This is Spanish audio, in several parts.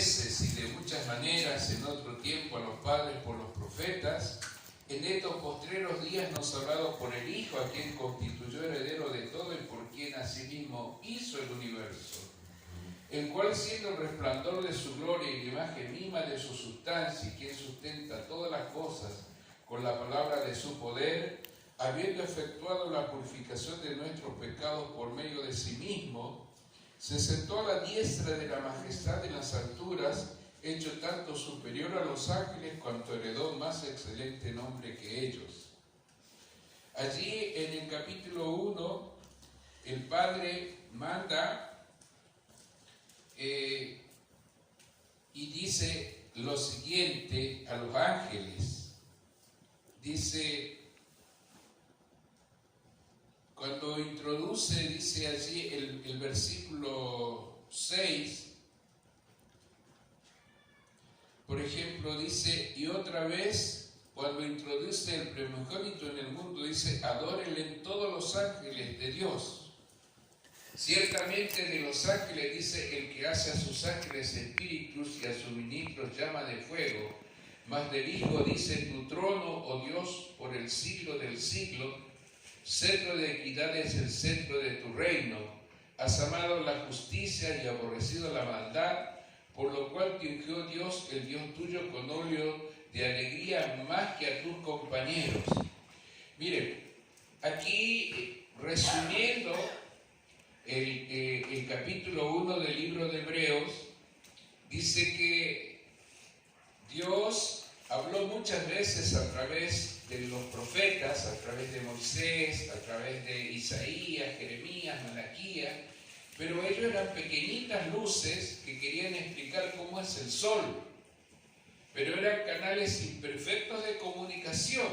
veces y de muchas maneras en otro tiempo a los padres por los profetas, en estos postreros días nos ha hablado por el Hijo, a quien constituyó heredero de todo y por quien asimismo hizo el universo, el cual, siendo el resplandor de su gloria y la imagen misma de su sustancia, y quien sustenta todas las cosas con la palabra de su poder, habiendo efectuado la purificación de nuestros pecados por medio de sí mismo, se sentó a la diestra de la majestad en las alturas, hecho tanto superior a los ángeles cuanto heredó más excelente nombre que ellos. Allí en el capítulo 1, el Padre manda y dice lo siguiente a los ángeles. Dice, cuando introduce, dice allí el versículo 6, por ejemplo, dice, y otra vez, cuando introduce el primogénito en el mundo, dice, adórenle todos los ángeles de Dios. Ciertamente de los ángeles, dice, el que hace a sus ángeles espíritus y a sus ministros llama de fuego, mas del Hijo dice, tu trono, oh Dios, por el siglo del siglo, centro de equidad es el centro de tu reino, has amado la justicia y aborrecido la maldad, por lo cual te ungió Dios, el Dios tuyo, con óleo de alegría más que a tus compañeros. Miren, aquí resumiendo el capítulo 1 del libro de Hebreos, dice que Dios habló muchas veces a través de los profetas, a través de Moisés, a través de Isaías, Jeremías, Malaquías, pero ellos eran pequeñitas luces que querían explicar cómo es el sol, pero eran canales imperfectos de comunicación.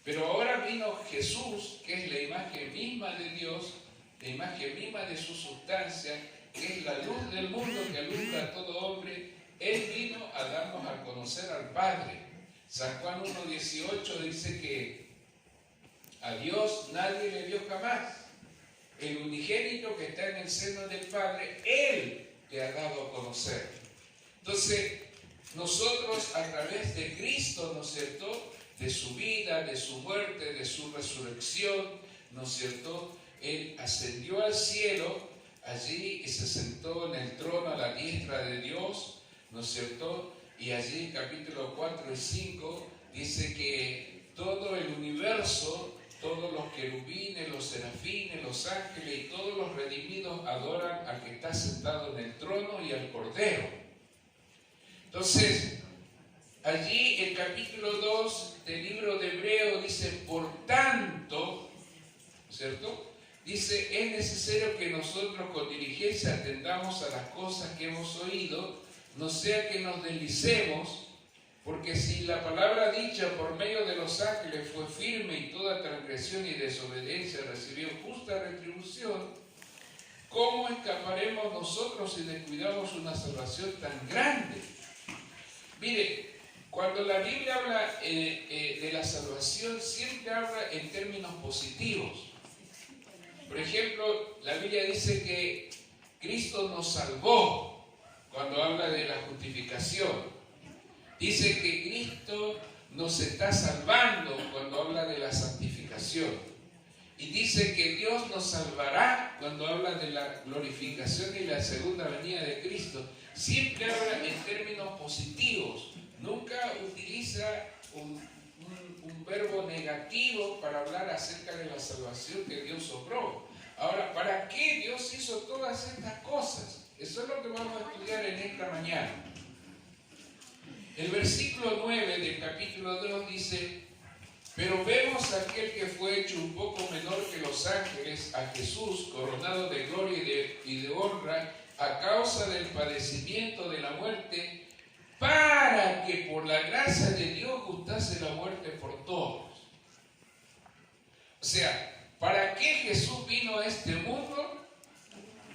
Pero ahora vino Jesús, que es la imagen misma de Dios, la imagen misma de su sustancia, que es la luz del mundo que alumbra a todo hombre. Él vino a darnos a conocer al Padre. San Juan 1:18 dice que a Dios nadie le vio jamás. El unigénito que está en el seno del Padre, Él le ha dado a conocer. Entonces, nosotros a través de Cristo, ¿no es cierto?, de su vida, de su muerte, de su resurrección, ¿no es cierto?, Él ascendió al cielo, allí y se sentó en el trono a la diestra de Dios, ¿no es cierto?, y allí en capítulo 4 y 5 dice que todo el universo, todos los querubines, los serafines, los ángeles y todos los redimidos adoran al que está sentado en el trono y al Cordero. Entonces, allí el capítulo 2 del libro de Hebreo dice, por tanto, ¿cierto?, dice, es necesario que nosotros con diligencia atendamos a las cosas que hemos oído, no sea que nos deslicemos, porque si la palabra dicha por medio de los ángeles fue firme y toda transgresión y desobediencia recibió justa retribución, ¿cómo escaparemos nosotros si descuidamos una salvación tan grande? Mire, cuando la Biblia habla de la salvación, siempre habla en términos positivos. Por ejemplo, la Biblia dice que Cristo nos salvó cuando habla de la justificación. Dice que Cristo nos está salvando cuando habla de la santificación. Y dice que Dios nos salvará cuando habla de la glorificación y la segunda venida de Cristo. Siempre habla en términos positivos. Nunca utiliza un verbo negativo para hablar acerca de la salvación que Dios obró. Ahora, ¿para qué Dios hizo todas estas cosas? Eso es lo que vamos a estudiar en esta mañana. El versículo 9 del capítulo 2 dice, pero vemos a aquel que fue hecho un poco menor que los ángeles, a Jesús, coronado de gloria y de honra, a causa del padecimiento de la muerte, para que por la gracia de Dios gustase la muerte por todos. O sea, ¿para qué Jesús vino a este mundo?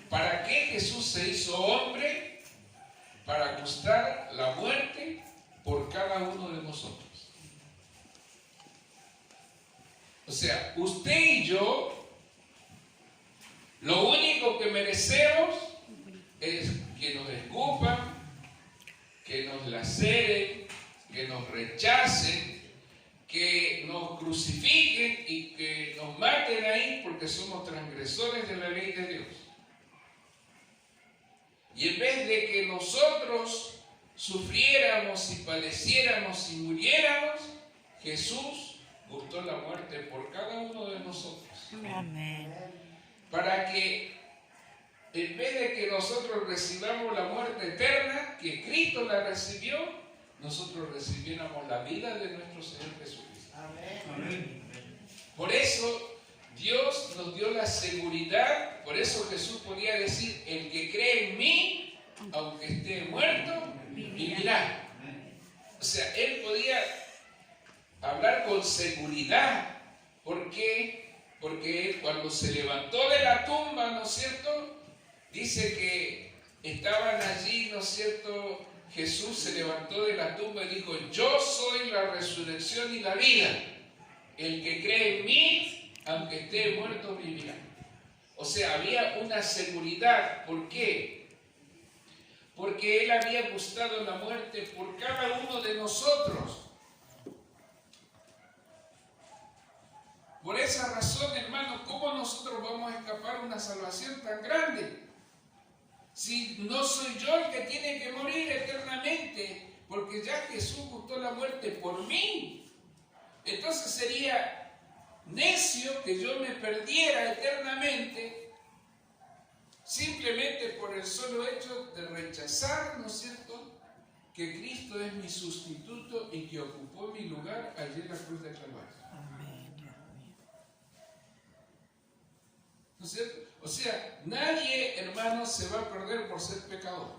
¿Para qué Jesús se hizo hombre? Para gustar la muerte por cada uno de nosotros. O sea, usted y yo, lo único que merecemos es que nos escupan, laceren, que nos rechacen, que nos crucifiquen y que nos maten ahí porque somos transgresores de la ley de Dios. Y en vez de que nosotros sufriéramos y padeciéramos y muriéramos, Jesús gustó la muerte por cada uno de nosotros. Amén. Para que en vez de que nosotros recibamos la muerte eterna, que Cristo la recibió, nosotros recibiéramos la vida de nuestro Señor Jesucristo. Amén. Por eso Dios nos dio la seguridad, por eso Jesús podía decir, el que cree en mí, aunque esté muerto, vivirá. O sea, Él podía hablar con seguridad. ¿Por qué? Porque Él cuando se levantó de la tumba, ¿no es cierto? Dice que estaban allí, ¿no es cierto? Jesús se levantó de la tumba y dijo, yo soy la resurrección y la vida. El que cree en mí, aunque esté muerto, vivirá. O sea, había una seguridad. ¿Por qué? Porque Él había gustado la muerte por cada uno de nosotros. Por esa razón, hermano, ¿cómo nosotros vamos a escapar una salvación tan grande? Si no soy yo el que tiene que morir eternamente, porque ya Jesús gustó la muerte por mí. Entonces sería necio que yo me perdiera eternamente simplemente por el solo hecho de rechazar, ¿no es cierto?, que Cristo es mi sustituto y que ocupó mi lugar allí en la cruz de Calvario. ¿No es cierto? O sea, nadie, hermano, se va a perder por ser pecador.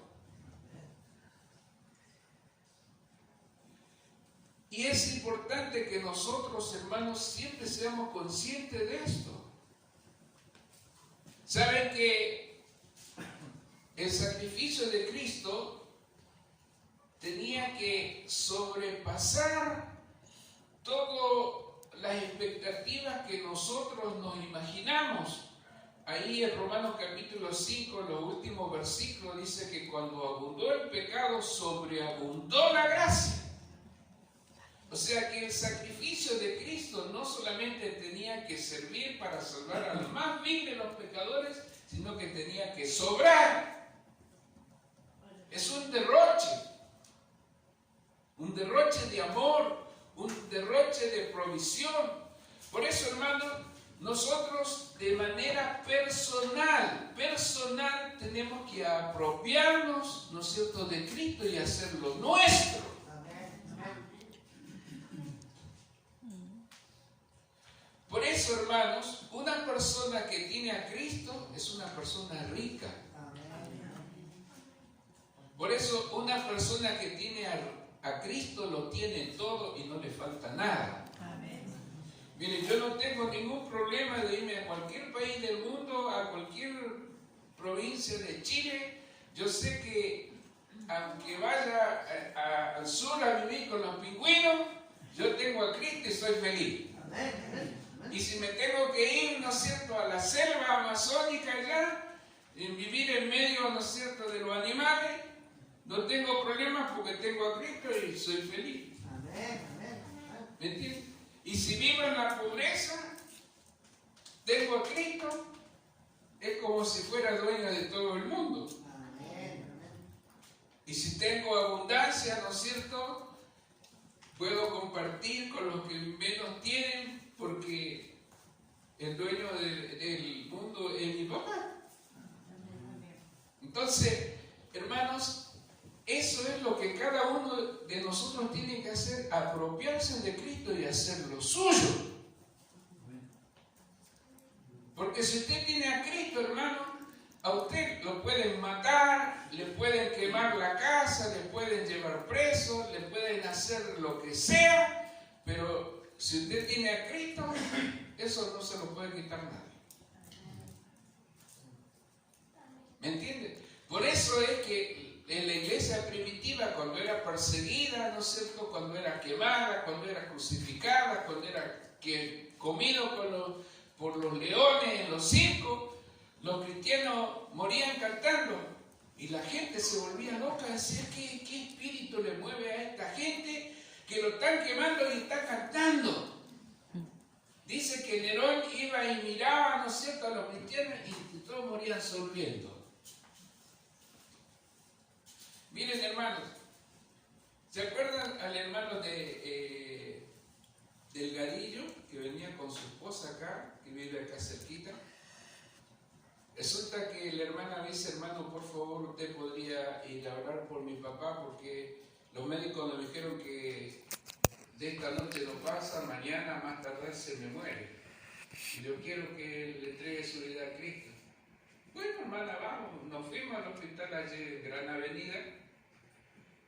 Y es importante que nosotros, hermanos, siempre seamos conscientes de esto. Saben que el sacrificio de Cristo tenía que sobrepasar todas las expectativas que nosotros nos imaginamos. Ahí en Romanos capítulo 5, los últimos versículos, dice que cuando abundó el pecado, sobreabundó la gracia. O sea que el sacrificio de Cristo no solamente tenía que servir para salvar a los más vil de los pecadores, sino que tenía que sobrar. Es un derroche de amor, un derroche de provisión. Por eso, hermano, nosotros de manera personal tenemos que apropiarnos, ¿no es cierto?, de Cristo y hacerlo nuestro. Por eso, hermanos, una persona que tiene a Cristo es una persona rica. Por eso, una persona que tiene a Cristo lo tiene todo y no le falta nada. Miren, yo no tengo ningún problema de irme a cualquier país del mundo, a cualquier provincia de Chile. Yo sé que aunque vaya al sur a vivir con los pingüinos, yo tengo a Cristo y soy feliz. Y si me tengo que ir, ¿no es cierto?, a la selva amazónica allá, en vivir en medio, ¿no es cierto?, de los animales, no tengo problemas porque tengo a Cristo y soy feliz. ¿Me entiendes? Y si vivo en la pobreza, tengo a Cristo, es como si fuera dueño de todo el mundo. Y si tengo abundancia, ¿no es cierto?, puedo compartir con los que menos tienen, porque el dueño del mundo es mi papá. Entonces, hermanos, eso es lo que cada uno de nosotros tiene que hacer, apropiarse de Cristo y hacer lo suyo. Porque si usted tiene a Cristo, hermano, a usted lo pueden matar, le pueden quemar la casa, le pueden llevar preso, le pueden hacer lo que sea, pero si usted tiene a Cristo, eso no se lo puede quitar nadie. ¿Me entiende? Por eso es que en la iglesia primitiva, cuando era perseguida, ¿no es cierto?, cuando era quemada, cuando era crucificada, cuando era comido por los leones en los circos, los cristianos morían cantando: Y la gente se volvía loca, decía, ¿qué espíritu le mueve a esta gente que lo están quemando y está cantando? Dice que Nerón iba y miraba, ¿no es cierto?, a los cristianos y todos morían sonriendo. Miren, hermanos, ¿se acuerdan al hermano del Garillo, que venía con su esposa acá, que vive acá cerquita? Resulta que la hermana dice, hermano, por favor, usted podría ir a orar por mi papá, porque los médicos nos dijeron que de esta noche no pasa, mañana más tarde se me muere. Y yo quiero que él le entregue su vida a Cristo. Bueno, hermana, vamos, nos fuimos al hospital allí en Gran Avenida.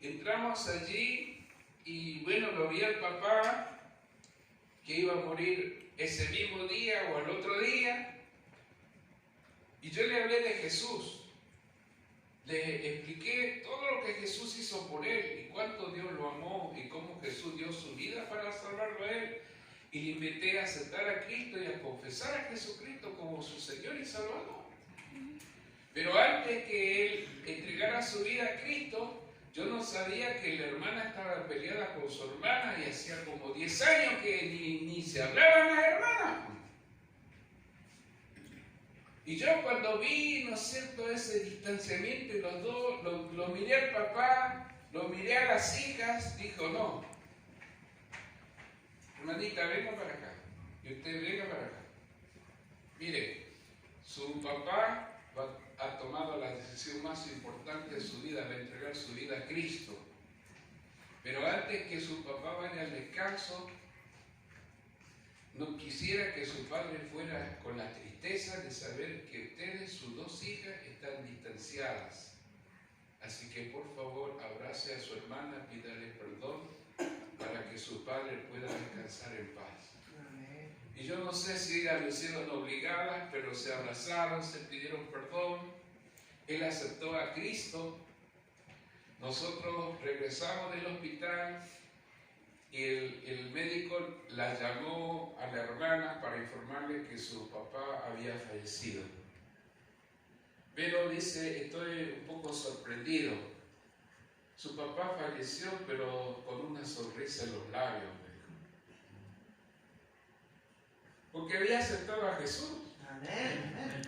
Entramos allí y bueno, lo vi al papá que iba a morir ese mismo día o al otro día. Y yo le hablé de Jesús. Le expliqué todo lo que Jesús hizo por él y cuánto Dios lo amó y cómo Jesús dio su vida para salvarlo a él. Y le invité a aceptar a Cristo y a confesar a Jesucristo como su Señor y Salvador. Pero antes que él entregara su vida a Cristo, yo no sabía que la hermana estaba peleada con su hermana y hacía como 10 años que ni se hablaban las hermanas. Y yo cuando vi, ¿no es cierto?, ese distanciamiento y los dos, lo miré al papá, lo miré a las hijas, dijo, no, hermanita, venga para acá, y usted venga para acá. Mire, su papá ha tomado la decisión más importante de su vida, de entregar su vida a Cristo. Pero antes que su papá vaya al descanso, no quisiera que su padre fuera con la tristeza de saber que ustedes, sus dos hijas, están distanciadas. Así que por favor abrace a su hermana, pídale perdón para que su padre pueda descansar en paz. Y yo no sé si ellas lo hicieron obligadas, pero se abrazaron, se pidieron perdón. Él aceptó a Cristo. Nosotros regresamos del hospital. Y el médico la llamó a la hermana para informarle que su papá había fallecido. Pero dice, estoy un poco sorprendido. Su papá falleció, pero con una sonrisa en los labios. Porque había aceptado a Jesús. Amén.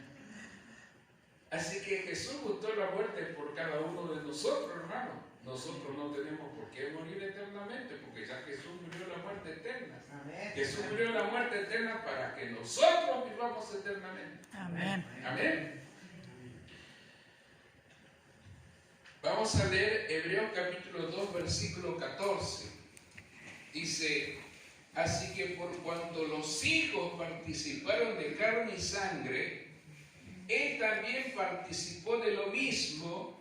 Así que Jesús gustó la muerte por cada uno de nosotros, hermano. Nosotros no tenemos por qué morir eternamente, porque ya Jesús murió la muerte eterna. Amén. Jesús murió la muerte eterna para que nosotros vivamos eternamente. Amén. Amén. Vamos a leer Hebreos capítulo 2, versículo 14. Dice, así que por cuanto los hijos participaron de carne y sangre, Él también participó de lo mismo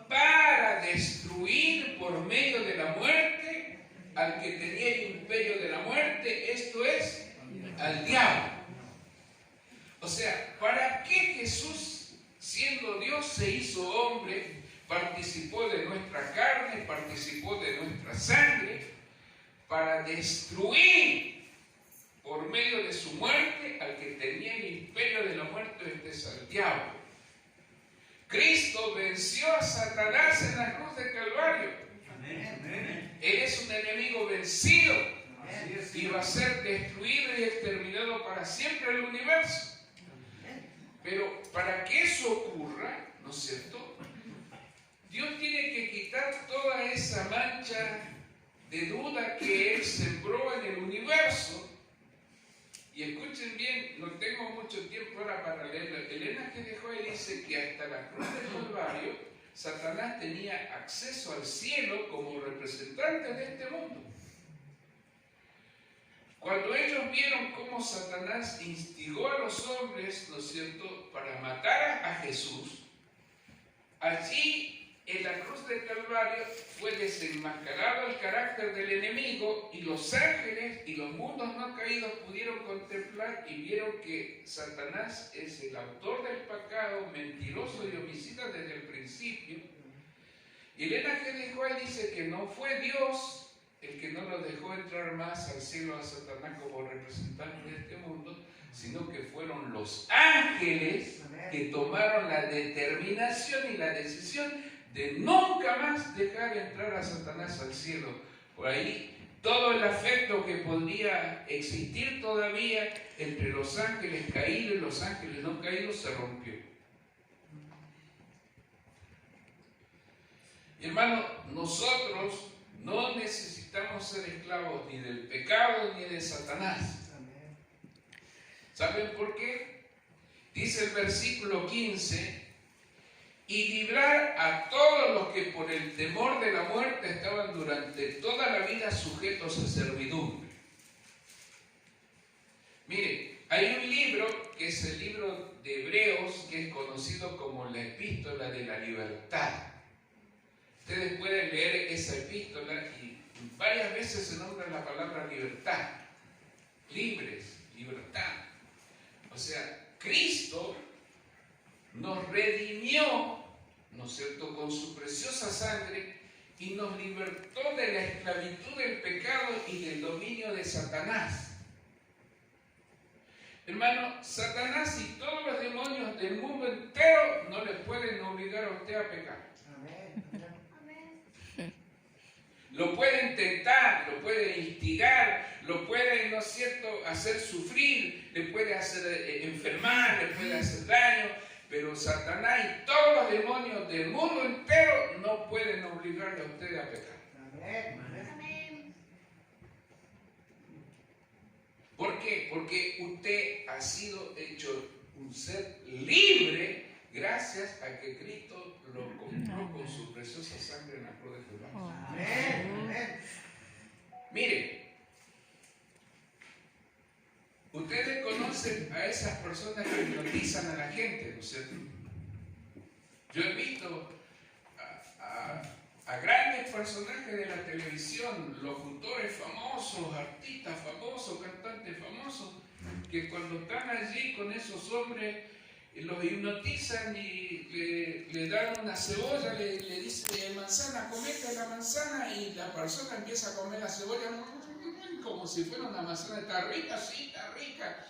para destruir por medio de la muerte al que tenía el imperio de la muerte, esto es, al diablo. O sea, ¿para qué Jesús, siendo Dios, se hizo hombre, participó de nuestra carne, participó de nuestra sangre, para destruir por medio de su muerte al que tenía el imperio de la muerte, este es al diablo? Cristo venció a Satanás en la cruz de Calvario. Amén. Él es un enemigo vencido. Amén. Y va a ser destruido y exterminado para siempre el universo. Pero para que eso ocurra, ¿no es cierto?, Dios tiene que quitar toda esa mancha de duda que Él sembró en el universo. Y escuchen bien, no tengo mucho tiempo ahora para leerlo. Elena que dejó ahí dice que hasta la cruz del Calvario, Satanás tenía acceso al cielo como representante de este mundo. Cuando ellos vieron cómo Satanás instigó a los hombres, ¿no es cierto?, para matar a Jesús, allí en la cruz del Calvario fue desenmascarado el carácter del enemigo y los ángeles y los mundos no caídos pudieron contemplar y vieron que Satanás es el autor del pecado, mentiroso y homicida desde el principio. Y Elena G. de White dice que no fue Dios el que no lo dejó entrar más al cielo a Satanás como representante de este mundo, sino que fueron los ángeles que tomaron la determinación y la decisión de nunca más dejar entrar a Satanás al cielo. Por ahí todo el afecto que podría existir todavía entre los ángeles caídos y los ángeles no caídos se rompió. Hermano, nosotros no necesitamos ser esclavos ni del pecado ni de Satanás. ¿Saben por qué? Dice el versículo 15, y librar a todos los que por el temor de la muerte estaban durante toda la vida sujetos a servidumbre. Mire, hay un libro que es el libro de Hebreos, que es conocido como la Epístola de la Libertad. Ustedes pueden leer esa epístola y varias veces se nombra la palabra libertad. Libres, libertad. O sea, Cristo nos redimió, ¿no es cierto?, con su preciosa sangre y nos libertó de la esclavitud del pecado y del dominio de Satanás. Hermano, Satanás y todos los demonios del mundo entero no le pueden obligar a usted a pecar. Lo pueden tentar, lo pueden instigar, lo pueden, ¿no es cierto?, hacer sufrir, le puede hacer enfermar, le puede hacer daño, pero Satanás y todos los demonios del mundo entero no pueden obligarle a usted a pecar. Amén. ¿Por qué? Porque usted ha sido hecho un ser libre gracias a que Cristo lo compró con su preciosa sangre en la cruz de Jehová. Amén. Mire, ustedes conocen a esas personas que hipnotizan a la gente, ¿no es cierto? Yo he visto a grandes personajes de la televisión, locutores famosos, artistas famosos, cantantes famosos, que cuando están allí con esos hombres, los hipnotizan y le dan una cebolla, le dice manzana, comete la manzana, y la persona empieza a comer la cebolla como si fuera una manzana. Está rica, sí, está rica.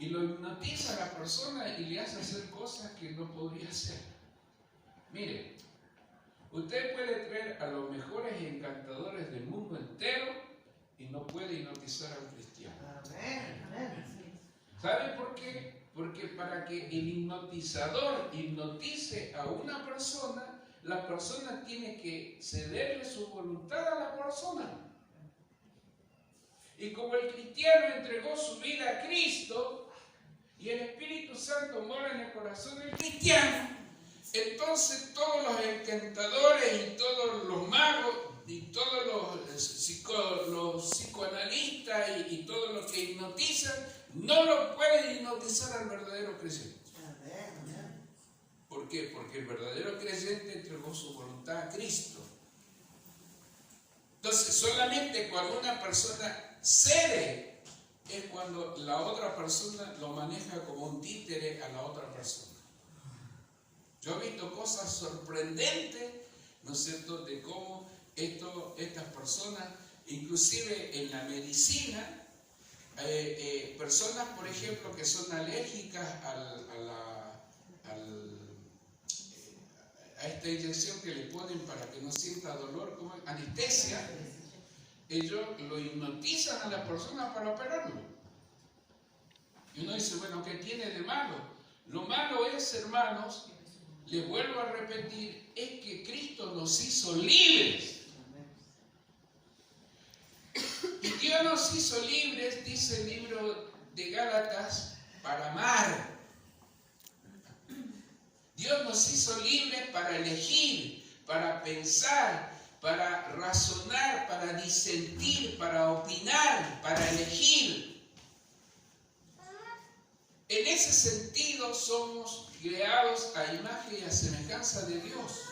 Y lo hipnotiza a la persona y le hace hacer cosas que no podría hacer. Mire, usted puede traer a los mejores encantadores del mundo entero y no puede hipnotizar a un cristiano. ¿Sabe por qué? Porque para que el hipnotizador hipnotice a una persona, la persona tiene que cederle su voluntad a la persona. Y como el cristiano entregó su vida a Cristo y el Espíritu Santo mora en el corazón del cristiano, entonces todos los encantadores y todos los magos y todos los psicoanalistas y todos los que hipnotizan no lo pueden hipnotizar al verdadero creyente. ¿Por qué? Porque el verdadero creyente entregó su voluntad a Cristo. Entonces, solamente cuando una persona cede es cuando la otra persona lo maneja como un títere a la otra persona. Yo he visto cosas sorprendentes, ¿no es cierto?, de cómo estas personas, inclusive en la medicina, personas, por ejemplo, que son alérgicas a esta inyección que le ponen para que no sienta dolor, como anestesia, ellos lo hipnotizan a la persona para operarlo. Y uno dice, bueno, ¿qué tiene de malo? Lo malo es, hermanos, les vuelvo a repetir, es que Cristo nos hizo libres. Y Dios nos hizo libres, dice el libro de Gálatas, para amar. Dios nos hizo libres para elegir, para pensar, para razonar, para disentir, para opinar, para elegir. En ese sentido somos creados a imagen y a semejanza de Dios.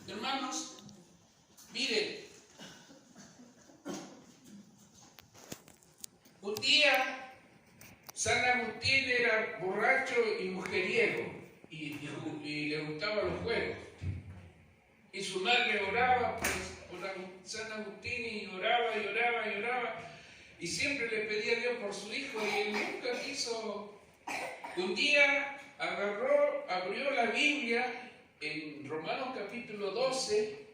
Hermanos, miren, un día San Agustín era borracho y mujeriego y le gustaban los juegos. Y su madre oraba por San Agustín y oraba y oraba y oraba. y siempre le pedía a Dios por su hijo y él nunca quiso. Un día abrió la Biblia en Romanos capítulo 12,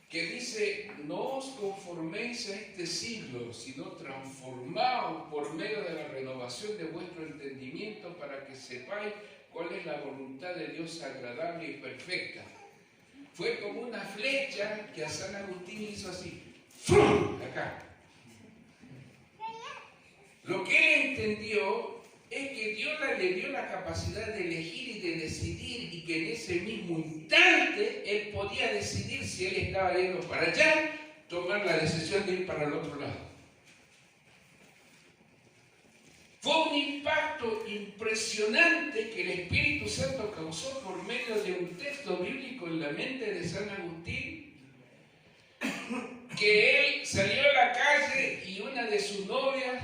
que dice: no os conforméis a este siglo, sino transformaos por medio de la renovación de vuestro entendimiento, para que sepáis cuál es la voluntad de Dios agradable y perfecta. Fue como una flecha que a San Agustín hizo así, ¡fum!, acá. Lo que él entendió es que Dios le dio la capacidad de elegir y de decidir, y que en ese mismo instante él podía decidir si él estaba yendo para allá, tomar la decisión de ir para el otro lado. Fue un impacto impresionante que el Espíritu Santo causó por medio de un texto bíblico en la mente de San Agustín, que él salió a la calle y una de sus novias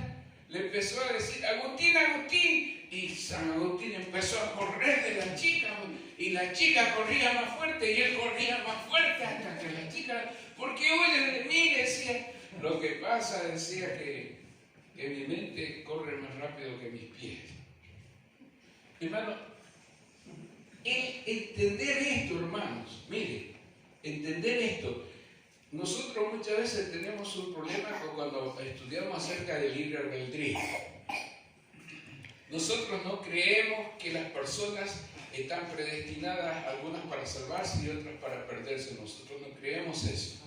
le empezó a decir: Agustín, Agustín, y San Agustín empezó a correr de la chica, y la chica corría más fuerte y él corría más fuerte hasta que la chica, ¿por qué huyen de mí?, decía. Lo que pasa, decía, que mi mente corre más rápido que mis pies. Hermano, entender esto, hermanos, mire, entender esto. Nosotros muchas veces tenemos un problema cuando estudiamos acerca del libre albedrío. Nosotros no creemos que las personas están predestinadas, algunas para salvarse y otras para perderse. Nosotros no creemos eso.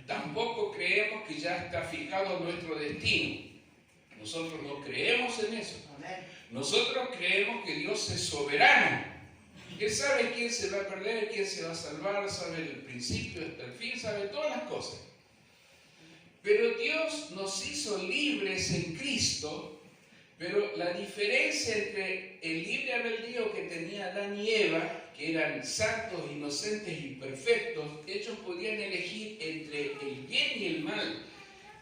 Tampoco creemos que ya está fijado nuestro destino. Nosotros no creemos en eso. Nosotros creemos que Dios es soberano. Él sabe quién se va a perder, quién se va a salvar, sabe el principio hasta el fin, sabe todas las cosas. Pero Dios nos hizo libres en Cristo, pero la diferencia entre el libre albedrío que tenía Adán y Eva, que eran santos, inocentes y perfectos, ellos podían elegir entre el bien y el mal.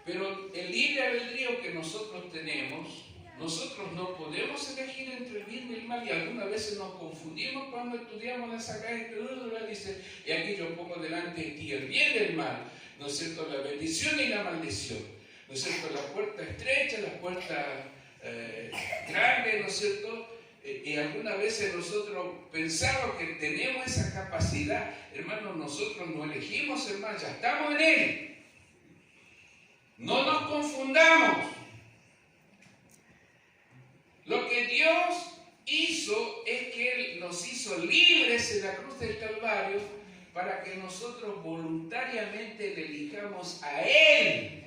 Pero el libre albedrío que nosotros tenemos, nosotros no podemos elegir entre el bien y el mal, y algunas veces nos confundimos cuando estudiamos la Sagrada Escritura. Dice: y aquí yo pongo delante de ti el bien y el mal, ¿no es cierto?, la bendición y la maldición, ¿no es cierto?, la puerta estrecha, la puerta grande, ¿no es cierto? Y algunas veces nosotros pensamos que tenemos esa capacidad. Hermanos, nosotros no elegimos el mal, ya estamos en él. No nos confundamos. Lo que Dios hizo es que Él nos hizo libres en la cruz del Calvario para que nosotros voluntariamente le elijamos a Él.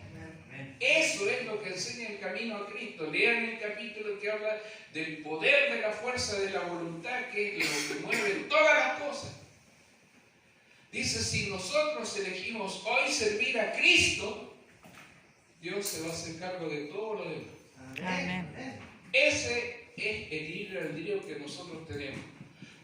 Eso es lo que enseña el camino a Cristo. Lean el capítulo que habla del poder de la fuerza de la voluntad, que es lo que mueve todas las cosas. Dice: si nosotros elegimos hoy servir a Cristo, Dios se va a hacer cargo de todo lo demás. Amén. Ese es el libre albedrío que nosotros tenemos.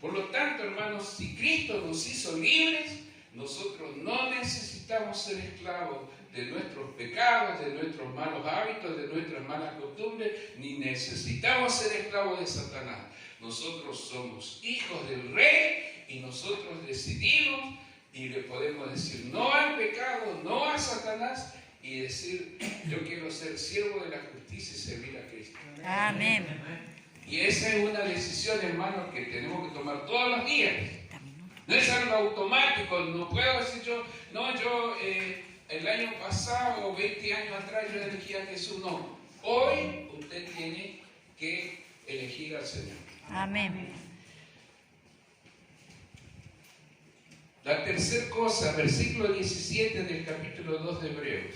Por lo tanto, hermanos, si Cristo nos hizo libres, nosotros no necesitamos ser esclavos de nuestros pecados, de nuestros malos hábitos, de nuestras malas costumbres, ni necesitamos ser esclavos de Satanás. Nosotros somos hijos del Rey y nosotros decidimos y le podemos decir no al pecado, no a Satanás, y decir: yo quiero ser siervo de la justicia y servir a Cristo. Amén. Y esa es una decisión, hermano, que tenemos que tomar todos los días. No es algo automático. No puedo decir yo el año pasado o 20 años atrás yo elegí a Jesús. No. Hoy usted tiene que elegir al Señor. Amén. La tercera cosa, versículo 17 del capítulo 2 de Hebreos.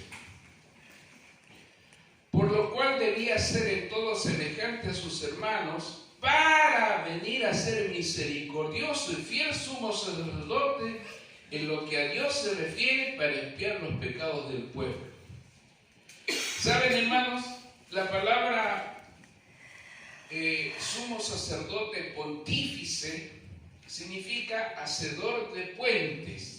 Por lo cual debía ser en todo semejante a sus hermanos, para venir a ser misericordioso y fiel sumo sacerdote en lo que a Dios se refiere, para expiar los pecados del pueblo. ¿Saben, hermanos? La palabra sumo sacerdote pontífice significa hacedor de puentes.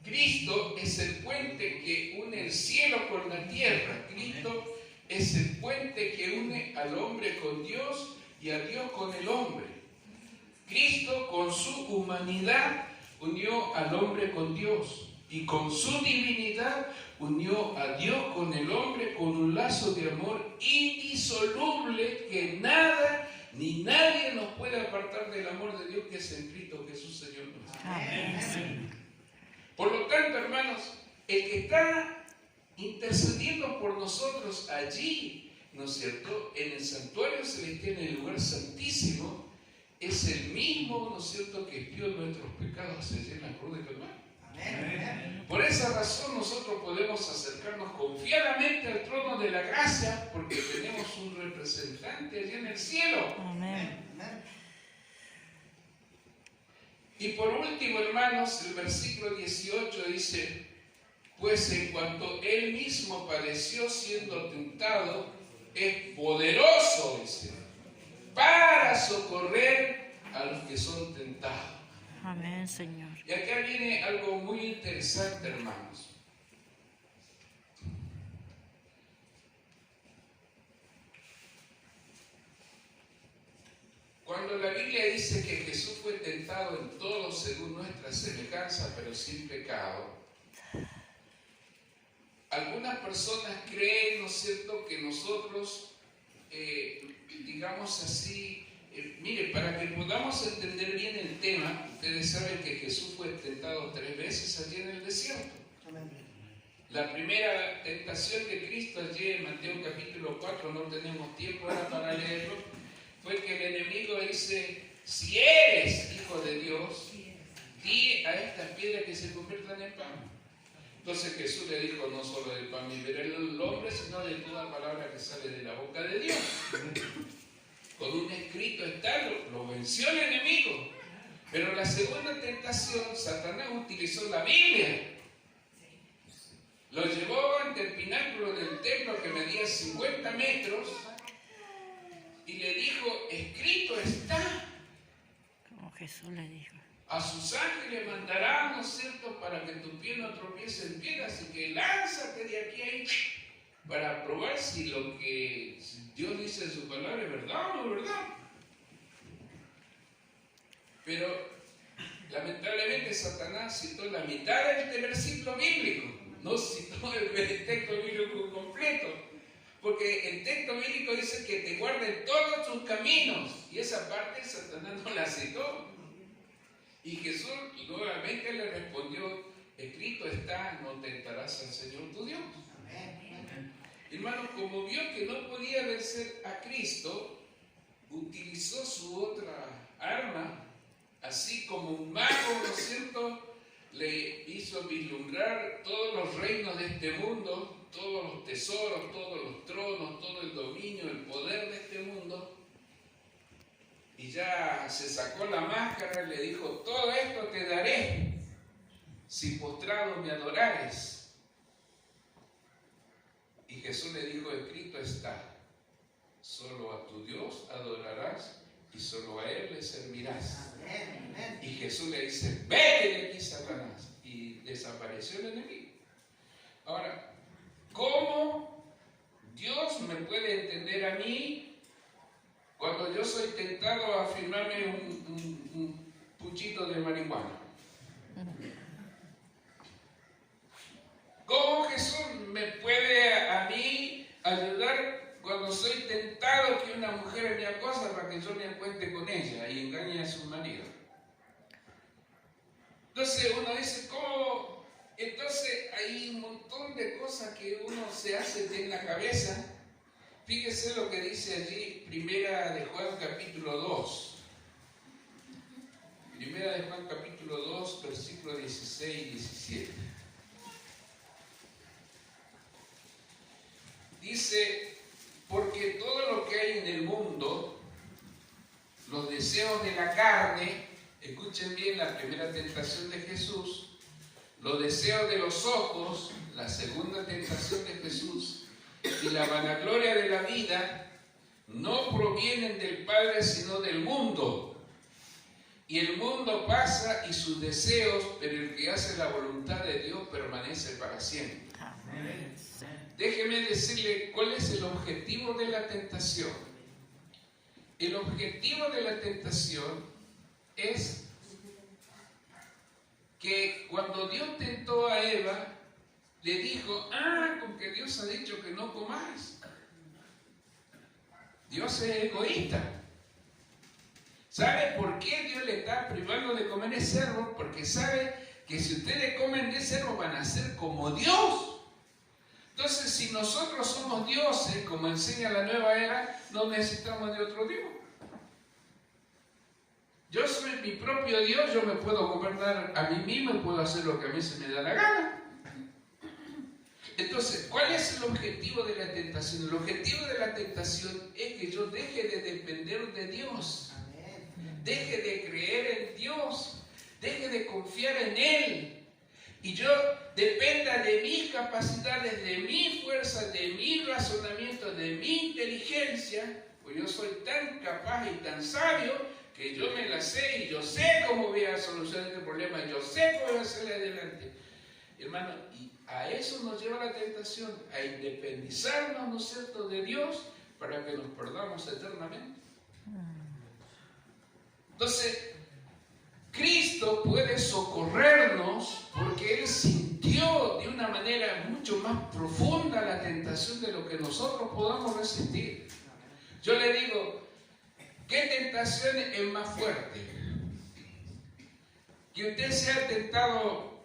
Cristo es el puente que une el cielo con la tierra. Cristo es el puente que une al hombre con Dios y a Dios con el hombre. Cristo, con su humanidad, unió al hombre con Dios. Y con su divinidad unió a Dios con el hombre con un lazo de amor indisoluble que nada ni nadie nos puede apartar del amor de Dios que es en Cristo Jesús, Señor nuestro. Amén. Por lo tanto, hermanos, el que está intercediendo por nosotros allí, ¿no es cierto?, en el santuario celestial, en el lugar santísimo, es el mismo, ¿no es cierto?, que expió nuestros pecados allí en la cruz de Calvario. Por esa razón nosotros podemos acercarnos confiadamente al trono de la gracia porque tenemos un representante allí en el cielo. Amén. Y por último, hermanos, el versículo 18 dice: pues en cuanto él mismo padeció siendo tentado, es poderoso, dice, para socorrer a los que son tentados. Amén, Señor. Y acá viene algo muy interesante, hermanos. Cuando la Biblia dice que Jesús fue tentado en todo según nuestra semejanza, pero sin pecado, algunas personas creen, ¿no es cierto?, que nosotros, digamos así, mire, para que podamos entender bien el tema, ustedes saben que Jesús fue tentado 3 veces allí en el desierto. La primera tentación de Cristo allí en Mateo capítulo 4, no tenemos tiempo ahora para leerlo, fue que el enemigo dice: si eres hijo de Dios, di a estas piedras que se conviertan en pan. Entonces Jesús le dijo: no solo del pan vivirá el hombre, sino de toda palabra que sale de la boca de Dios. Con un escrito está, lo venció el enemigo. Pero la segunda tentación, Satanás utilizó la Biblia. Lo llevó ante el pináculo del templo que medía 50 metros y le dijo: escrito está. Como Jesús le dijo. A sus ángeles mandará, ¿no es cierto?, para que tu pie no tropiece en piedra, así que lánzate de aquí a ahí para probar si lo que Dios dice en su palabra es verdad o no es verdad. Pero lamentablemente Satanás citó la mitad de este versículo bíblico, no citó el texto bíblico completo, porque el texto bíblico dice que te guarden todos tus caminos, y esa parte Satanás no la citó. Y Jesús nuevamente le respondió: escrito está, no tentarás al Señor tu Dios. Hermanos, como vio que no podía vencer a Cristo, utilizó su otra arma, así como un mago, ¿no es cierto?, le hizo vislumbrar todos los reinos de este mundo, todos los tesoros, todos los tronos, todo el dominio, el poder de este mundo. Y ya se sacó la máscara y le dijo: todo esto te daré si postrado me adorares. Y Jesús le dijo: escrito está, solo a tu Dios adorarás y solo a Él le servirás. Y Jesús le dice: vete de aquí, Satanás. Y desapareció el enemigo. Ahora, ¿cómo Dios me puede entender a mí cuando yo soy tentado a firmarme un puchito de marihuana? ¿Cómo Jesús me puede a mí ayudar cuando soy tentado que una mujer me acosa para que yo me acueste con ella y engañe a su marido? Entonces uno dice: ¿cómo? Entonces hay un montón de cosas que uno se hace en la cabeza. Fíjese lo que dice allí, Primera de Juan capítulo 2. Primera de Juan capítulo 2, versículos 16 y 17. Dice: porque todo lo que hay en el mundo, los deseos de la carne, escuchen bien la primera tentación de Jesús, los deseos de los ojos, la segunda tentación de Jesús, y la vanagloria de la vida, no provienen del Padre sino del mundo. Y el mundo pasa y sus deseos, pero el que hace la voluntad de Dios permanece para siempre. Amén. Déjeme decirle cuál es el objetivo de la tentación. El objetivo de la tentación es que cuando Dios tentó a Eva, le dijo, con que Dios ha dicho que no comáis. Dios es egoísta. ¿Sabe por qué Dios le está privando de comer ese árbol? Porque sabe que si ustedes comen de ese árbol van a ser como Dios. Entonces, si nosotros somos dioses, como enseña la nueva era, no necesitamos de otro Dios. Yo soy mi propio Dios, yo me puedo gobernar a mí mismo y puedo hacer lo que a mí se me da la gana. Entonces, ¿cuál es el objetivo de la tentación? El objetivo de la tentación es que yo deje de depender de Dios, deje de creer en Dios, deje de confiar en Él, y yo dependa de mis capacidades, de mi fuerza, de mi razonamiento, de mi inteligencia, pues yo soy tan capaz y tan sabio que yo me la sé y yo sé cómo voy a solucionar este problema, yo sé cómo voy a hacerle adelante. Hermano, y a eso nos lleva la tentación, a independizarnos, ¿no es cierto?, de Dios para que nos perdamos eternamente. Entonces, Cristo puede socorrernos porque Él sintió de una manera mucho más profunda la tentación de lo que nosotros podamos resistir. Yo le digo, ¿qué tentación es más fuerte? Que usted sea tentado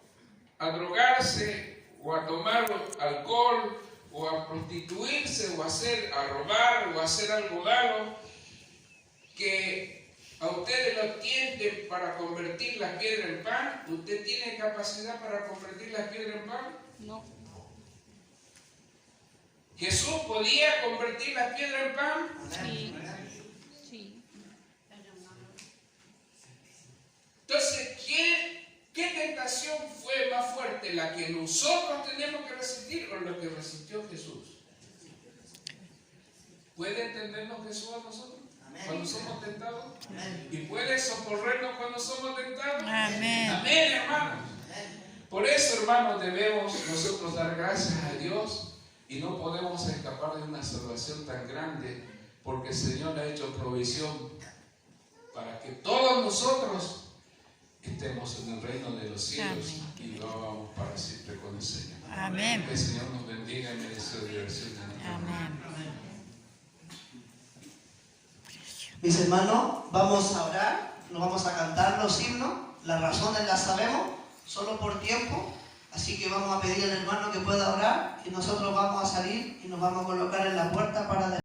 a drogarse o a tomar alcohol o a prostituirse o a robar o a hacer algo malo, que a ustedes lo tienten para convertir la piedra en pan. ¿Usted tiene capacidad para convertir la piedra en pan? No. ¿Jesús podía convertir la piedra en pan? Sí. Sí. Entonces, ¿qué tentación fue más fuerte? ¿La que nosotros tenemos que resistir o la que resistió Jesús? ¿Puede entendernos Jesús a nosotros cuando somos tentados? ¿Y puede socorrernos cuando somos tentados? Amén. Amén, hermanos. Por eso, hermanos, debemos nosotros dar gracias a Dios y no podemos escapar de una salvación tan grande, porque el Señor ha hecho provisión para que todos nosotros estemos en el reino de los cielos. Amén. Y vamos para siempre con el Señor. Amén. Que el Señor nos bendiga y me deseo diversión. Amén. Mis hermanos, vamos a orar, nos vamos a cantar los himnos, las razones las sabemos, solo por tiempo, así que vamos a pedir al hermano que pueda orar y nosotros vamos a salir y nos vamos a colocar en la puerta para